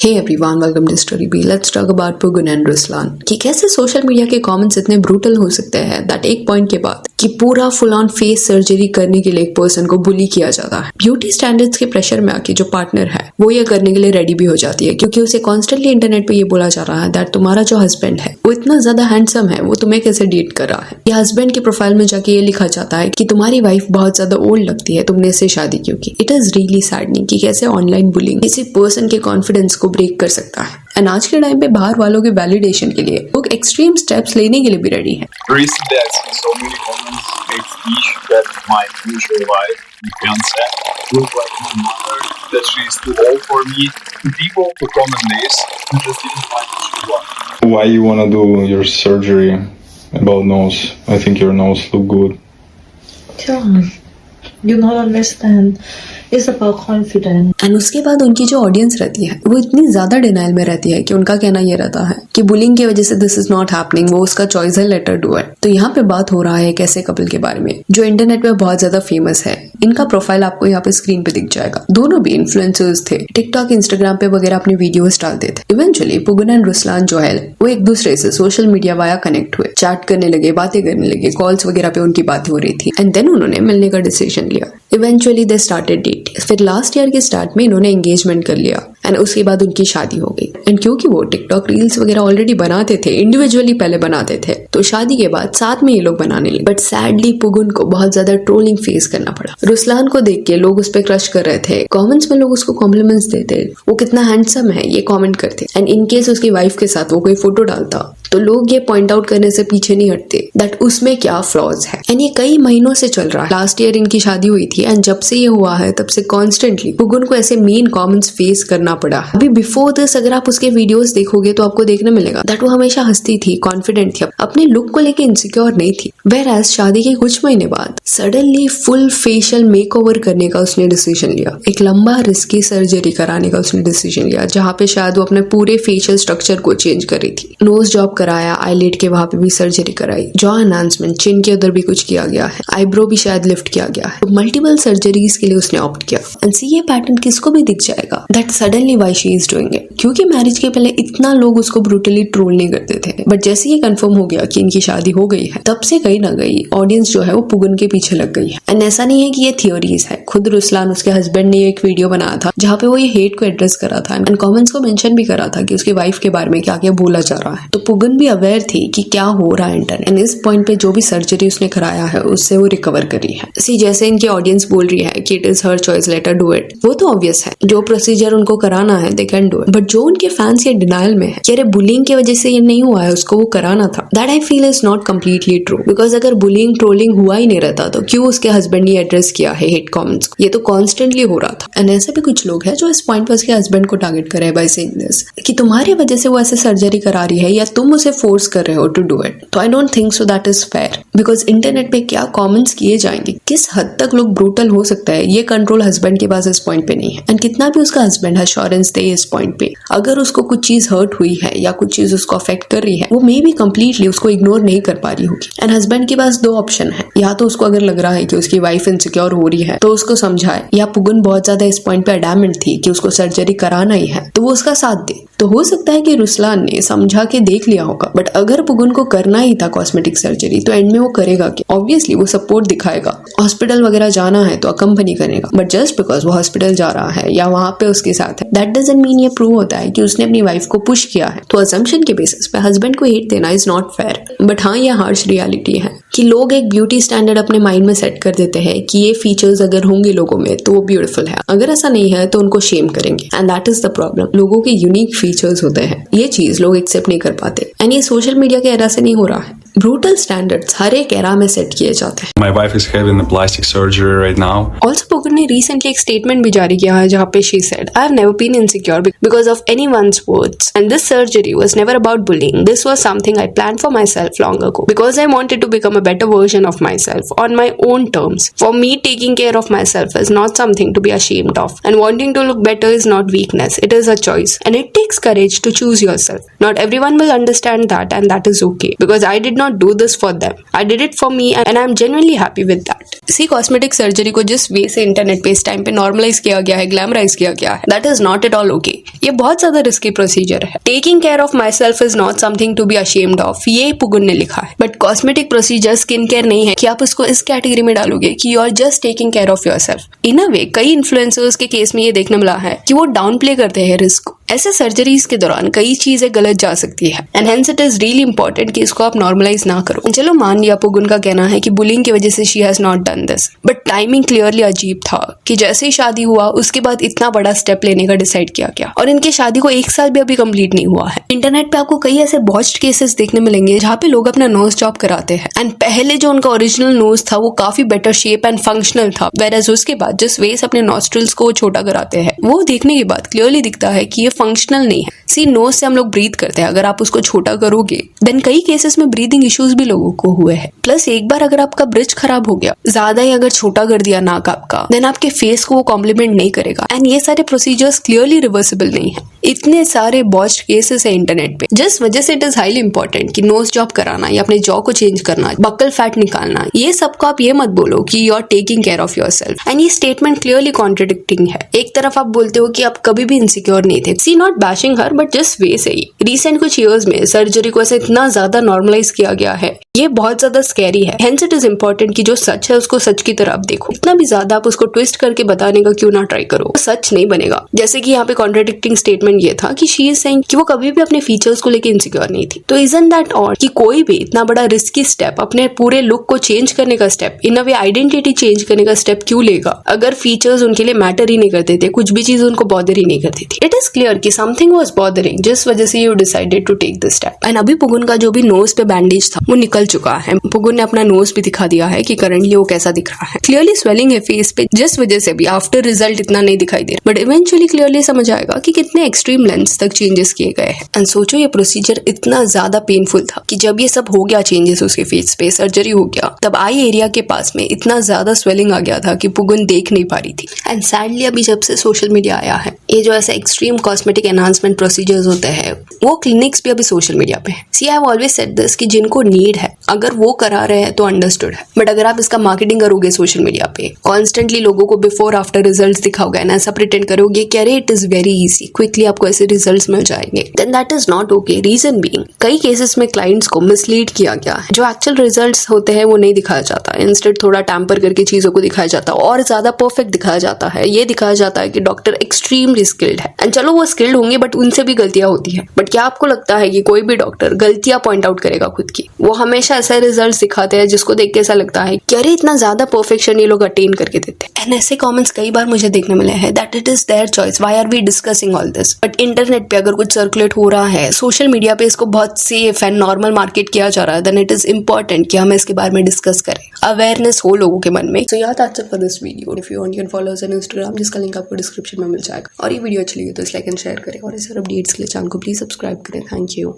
Hey everyone, welcome to Story B. Let's talk about Pugun and Ruslan. कि कैसे social media के comments इतने brutal हो सकते हैं दैट एक पॉइंट के बाद कि पूरा फुल ऑन फेस सर्जरी करने के लिए एक पर्सन को बुली किया जाता है। ब्यूटी स्टैंडर्ड्स के प्रेशर में आके जो पार्टनर है वो ये करने के लिए रेडी भी हो जाती है क्योंकि उसे कॉन्स्टेंटली इंटरनेट पे ये बोला जा रहा है दैट तुम्हारा जो हस्बैंड है वो इतना ज्यादा हैंडसम है, वो तुम्हें कैसे डेट कर रहा है। या हस्बैंड के प्रोफाइल में जाके ये लिखा जाता है कि तुम्हारी वाइफ बहुत ज्यादा ओल्ड लगती है, तुमने इससे शादी क्यों की। इट इज रियली सैडनिंग कि कैसे ऑनलाइन बुलिंग किसी पर्सन के कॉन्फिडेंस को ब्रेक कर सकता है। एंड आज के टाइम पे बाहर वालों के वैलिडेशन के लिए लोग एक्सट्रीम स्टेप्स लेने के लिए भी रेडी हैं। Recently, I've seen so many comments make speech that my future wife, my fiance, look like my mother, that she is too old for me. People who comment this who just didn't find what she wants. Why you wanna do your surgery about nose? I think your nose look good. John, you not understand. It's about confidence. And उसके बाद उनकी जो audience रहती है वो इतनी ज्यादा denial में रहती है कि उनका कहना ये रहता है कि बुलिंग की वजह से दिस इज नॉट हैपनिंग, वो उसका चॉइस है, लेट हर डू इट। तो यहाँ पे बात हो रहा है एक ऐसे कपल के बारे में जो इंटरनेट पे बहुत ज्यादा फेमस है। इनका प्रोफाइल आपको यहाँ पे स्क्रीन पे दिख जाएगा। दोनों भी इन्फ्लुएंसर्स थे, टिकटॉक इंस्टाग्राम पे वगैरह अपने वीडियोस डालते थे। इवेंचुअली पुगन एंड रुसलान जो है वो एक दूसरे से सोशल मीडिया वाया कनेक्ट हुए, चैट करने लगे, बातें करने लगे, कॉल्स वगैरह पे उनकी बातें हो रही थी एंड देन उन्होंने मिलने का डिसीजन लिया। Eventually they started date. फिर लास्ट ईयर के स्टार्ट में इन्होंने एंगेजमेंट कर लिया एंड उसके बाद उनकी शादी हो गई। एंड क्योंकि वो टिकटॉक रील्स वगैरह ऑलरेडी बनाते थे, इंडिविजुअली पहले बनाते थे, तो शादी के बाद साथ में ये लोग बनाने लगे। बट सैडली पुगुन को बहुत ज्यादा ट्रोलिंग फेस करना पड़ा। रुसलान को देख के लोग उस पर क्रश कर रहे थे, कमेंट्स में लोग उसको कॉम्प्लीमेंट्स देते, वो कितना हैंडसम है ये कमेंट करते। एंड इनकेस उसकी वाइफ के साथ वो कोई फोटो डालता तो लोग ये पॉइंट आउट करने से पीछे नहीं हटते दैट उसमें क्या फ्लॉज है। एंड ये कई महीनों से चल रहा है। लास्ट ईयर इनकी शादी हुई थी एंड जब से ये हुआ है तब से कॉन्स्टेंटली पुगुन को ऐसे मेन कमेंट्स फेस करना पड़ा। अभी बिफोर दिस अगर आप उसके वीडियोस देखोगे तो आपको देखने मिलेगा दैट वो हमेशा हंसती थी, कॉन्फिडेंट थी, अपने लुक को लेके इनसिक्योर नहीं थी। वेयर शादी के कुछ महीने बाद सडनली फुल फेशियल मेकओवर करने का उसने डिसीजन लिया। एक लंबा रिस्की सर्जरी कराने का उसने डिसीजन लिया जहाँ पे शायद वो अपने पूरे फेशियल स्ट्रक्चर को चेंज कर रही थी। नोज जॉब कराया, आईलिड के वहां पे भी सर्जरी कराई, जॉ एनहांसमेंट, चिन के उधर भी कुछ किया गया है, आईब्रो भी शायद लिफ्ट किया गया है। तो मल्टीपल सर्जरीज के लिए उसने ऑप्ट किया। एंड सी ये पैटर्न किसको भी दिख जाएगा that suddenly why she is doing it. क्योंकि मैरिज के पहले इतना लोग उसको ब्रूटली ट्रोल नहीं करते थे, बट जैसे ये कंफर्म हो गया कि इनकी शादी हो गई है तब से कहीं ना कहीं ऑडियंस जो है वो पुगन के पीछे लग गई है। एंड ऐसा नहीं है कि ये थियोरीज है, खुद रुसलान उसके हस्बैंड ने एक वीडियो बनाया था जहाँ पे वो ये हेट को एड्रेस करा था एंड कमेंट्स को मेंशन भी करा था कि उसकी वाइफ के बारे में क्या क्या बोला जा रहा है। तो पुगन भी अवेयर थी कि क्या हो रहा है इंटरनेट। एंड इस पॉइंट पे जो भी सर्जरी उसने कराया है उससे वो रिकवर करी है। सी जैसे इनकी ऑडियंस बोल रही है कि it is her choice, let her do it, वो तो ऑब्वियस है, जो प्रोसीजर उनको कराना है they can do it. But जो उनके फैंस ये डिनाइल में है कि अरे बुलिंग की वजह से ये नहीं हुआ है, उसको वो कराना था, that I feel is not completely true. Because अगर बुलिंग ट्रोलिंग हुआ ही नहीं रहता तो क्यों उसके हस्बैंड ने एड्रेस किया है हेट कमेंट्स को? ये तो कॉन्स्टेंटली हो रहा था। एंड ऐसे भी कुछ लोग हैं जो इस पॉइंट पर उसके हस्बैंड को टारगेट कर रहे हैं बाय सेइंग दिस कि तुम्हारी वजह से वो ऐसे सर्जरी करा रही है या तुम उसे फोर्स कर रहे हो टू डू इट। तो I don't think so that is fair. Because internet पे क्या कमेंट्स किए जाएंगे, किस हद तक लोग ब्रूटल हो सकता है, ये कंट्रोल हस्बैंड के पास इस पॉइंट पे नहीं है। एंड कितना भी उसका हस्बैंड एश्योरेंस दे इस पॉइंट पे, अगर उसको कुछ चीज हर्ट हुई है या कुछ चीज उसको अफेक्ट कर रही है वो मे बी कंप्लीटली उसको इग्नोर नहीं कर पा रही होगी। एंड हस्बैंड के पास दो ऑप्शन है, या तो उसको अगर लग रहा है कि उसकी वाइफ इनसिक्योर हो रही है तो उसको समझाए, या पुगन बहुत ज्यादा इस पॉइंट पे अडैमेंट थी कि उसको सर्जरी कराना ही है तो वो उसका साथ दे। तो हो सकता है कि रुसलान ने समझा के देख लिया होगा। बट अगर पुगन को करना ही था कॉस्मेटिक सर्जरी तो एंड में वो करेगा कि ऑब्वियसली वो सपोर्ट दिखाएगा, हॉस्पिटल वगैरह जाना है तो अकम्पनी करेगा। बट जस्ट बिकॉज वो हॉस्पिटल जा रहा है या वहां पे उसके साथ है दैट डजंट मीन ये प्रूव होता है कि उसने अपनी वाइफ को पुश किया है। तो असम्पशन के बेसिस पे हस्बैंड को हेट देना इज नॉट फेयर। बट हाँ, ये हार्श रियलिटी है कि लोग एक ब्यूटी स्टैंडर्ड अपने माइंड में सेट कर देते हैं कि ये फीचर्स अगर होंगे लोगों में तो वो ब्यूटीफुल है, अगर ऐसा नहीं है तो उनको शेम करेंगे। And that is the problem. लोगों के यूनिक फीचर्स होते हैं, ये चीज लोग एक्सेप्ट नहीं कर पाते। एंड ये सोशल मीडिया के एरा से नहीं हो रहा है, ब्रूटल स्टैंडर्ड्स हर एक एरा में सेट किए जाते हैं। My wife is having a plastic surgery right now. Also पुगन ने रिसेंटली एक स्टेटमेंट भी जारी किया है जहाँ पे she said I have never been insecure because of anyone's words and this surgery was never about bullying, this was something I plan for my self long ago because I wanted to become a better version of my self on my own terms. For me taking care of my self is not something to be ashamed of and wanting to look better is not weakness, it is a choice and it takes courage to choose yourself. Not everyone will understand that and that is okay because I did not do this for them. I did it for me and I'm genuinely happy with that. See cosmetic surgery को जिस वे से internet पे इस time पे normalise किया गया है, glamorize किया गया है, that is not at all okay. ये बहुत ज्यादा रिस्की प्रोसीजर है। Taking care of my self is not something to be ashamed of, ये पुगुन ने लिखा है। But cosmetic procedure skin care नहीं है कि आप उसको इस कैटेगरी में डालोगे कि you are just taking care of your self. In a way कई इन्फ्लुएंसर्स के केस में ये देखने मिला है कि वो डाउन प्ले करते हैं रिस्क। ऐसे सर्जरीज के दौरान कई चीजें गलत जा सकती है and hence it is really important कि इसको आप नॉर्मलाइज ना करो। चलो मान लिया पुगुन का कहना है कि बुलिंग की वजह से she has not done this, but timing clearly अजीब था कि जैसे ही शादी हुआ उसके बाद इतना बड़ा स्टेप लेने का डिसाइड किया गया और इनकी शादी को 1 साल भी अभी कंप्लीट नहीं हुआ है। इंटरनेट पे आपको कई ऐसे बॉच्ड केसेस देखने मिलेंगे जहाँ पे लोग अपना नोज जॉब कराते हैं एंड पहले जो उनका ओरिजिनल नोज था वो काफी बेटर शेप एंड फंक्शनल था, वेरएज उसके बाद जिस वे से अपने नॉस्ट्रिल्स को छोटा कराते हैं वो देखने के बाद क्लियरली दिखता है कि ये फंक्शनल नहीं है। सी नोज से हम लोग ब्रीथ करते हैं, अगर आप उसको छोटा करोगे देन कई केसेस में ब्रीदिंग इश्यूज भी लोगों को हुए हैं। प्लस एक बार अगर आपका ब्रिज खराब हो गया, ज्यादा ही अगर छोटा कर दिया नाक आपका, देन आपके फेस को वो कॉम्प्लीमेंट नहीं करेगा एंड ये सारे प्रोसीजर्स क्लियरली रिवर्सिबल नहीं है। इतने सारे बॉच्ड केसेस है इंटरनेट पे जिस वजह से इट इज हाईली इंपॉर्टेंट कि नोज जॉब कराना या अपने जॉ को चेंज करना, बकल फैट निकालना, ये सबको आप ये मत बोलो कि you are taking care of your self. And ये स्टेटमेंट क्लियरली कॉन्ट्रडिक्टिंग है। एक तरफ आप बोलते हो कि आप कभी भी इनसिक्योर नहीं थे, सी नॉट बैशिंग हर बट जिस वे से ही रिसेंट कुछ ईयर्स में सर्जरी को ऐसे इतना ज्यादा नॉर्मलाइज किया गया है, ये बहुत ज्यादा स्कैरी है। हेंस इट इज इंपॉर्टेंट कि जो सच है उसको सच की तरह आप देखो। इतना भी ज्यादा आप उसको ट्विस्ट करके बताने का क्यों ना ट्राई करो, सच नहीं बनेगा। जैसे कि यहाँ पे कॉन्ट्रडिक्टिंग स्टेटमेंट ये था कि शी इज सेइंग कि वो कभी भी अपने फीचर्स को लेकर इनसिक्योर नहीं थी। तो इजंट दैट ऑड कि कोई भी इतना बड़ा रिस्की स्टेप, अपने पूरे लुक को चेंज करने का step, in a way identity change करने का स्टेप क्यों लेगा अगर फीचर्स उनके लिए मैटर ही नहीं करते थे, कुछ भी चीज उनको बॉदर ही नहीं करती थी। इट इज क्लियर कि समथिंग वाज बॉदरिंग जिस वजह से you decided to take this step. And अभी पुगुन का जो भी नोज पे बैंडेज था वो निकल चुका है। पुगुन ने अपना नोज भी दिखा दिया है कि करंटली वो कैसा दिख रहा है। क्लियरली स्वेलिंग है फेस पे जिस वजह से भी आफ्टर रिजल्ट इतना नहीं दिखाई दे रहा, बट इवेंचुअली क्लियरली समझ आएगा कि कितने एक्सट्रीम लेंथ तक चेंजेस किए गए हैं। एंड सोचो ये प्रोसीजर इतना ज्यादा पेनफुल था कि जब ये सब हो गया, चेंजेस उसके फेस पे, सर्जरी हो गया, तब आई एरिया के पास में इतना ज्यादा स्वेलिंग आ गया था कि पुगुन देख नहीं पा रही थी। एंड सैडली अभी जब से सोशल मीडिया आया है, ये जो ऐसे एक्सट्रीम कॉस्मेटिक एनहांसमेंट प्रोसीजर्स होते हैं वो क्लिनिक्स भी अभी सोशल मीडिया पे है। See I have always said this कि जिनको नीड है अगर वो करा रहे हैं तो अंडरस्टूड है, बट अगर आप इसका मार्केटिंग करोगे सोशल मीडिया पे, कॉन्स्टेंटली लोगों को बिफोर आफ्टर रिजल्ट्स दिखाओगे ना, ऐसा प्रिटेंड करोगे कि अरे it is very easy, quickly आपको ऐसे रिजल्ट्स मिल जाएंगे, then that is not okay. Reason being कई केसेस में क्लाइंट्स को मिसलीड किया गया है। जो एक्चुअल रिजल्ट्स होते हैं वो नहीं दिखाया जाता, इंस्टेड थोड़ा टैम्पर करके चीजों को दिखाया जाता है और ज्यादा परफेक्ट दिखाया जाता है। ये दिखाया जाता है कि डॉक्टर एक्सट्रीमली स्किल्ड है। एंड चलो वो स्किल्ड होंगे बट उनसे भी गलतियां होती है, बट क्या आपको लगता है कि कोई भी डॉक्टर गलतियां पॉइंट आउट करेगा खुद की? वो हमेशा ऐसे रिजल्ट्स दिखाते हैं जिसको देख के ऐसा लगता है कि अरे इतना ज्यादा परफेक्शन ये लोग अटेन करके देते हैं। एंड ऐसे कमेंट्स कई बार मुझे देखने मिले हैं that it is their choice, why are we discussing all this. But internet पे अगर कुछ सर्कुलेट हो रहा है, सोशल मीडिया पे इसको बहुत सेफ एंड नॉर्मल मार्केट किया जा रहा है, देन इट इज इंपॉर्टेंट कि हम इसके बारे में डिस्कस करें, अवेयरनेस हो लोगों के मन में। सो यार that's it for this video. If you want you can follow us on Instagram, जिसका लिंक आपको डिस्क्रिप्शन में मिल जाएगा। और ये वीडियो अच्छी लगी तो इस लाइक एंड शेयर करें और इस अपडेट्स के लिए चैनल को प्लीज सब्सक्राइब करें। Thank you.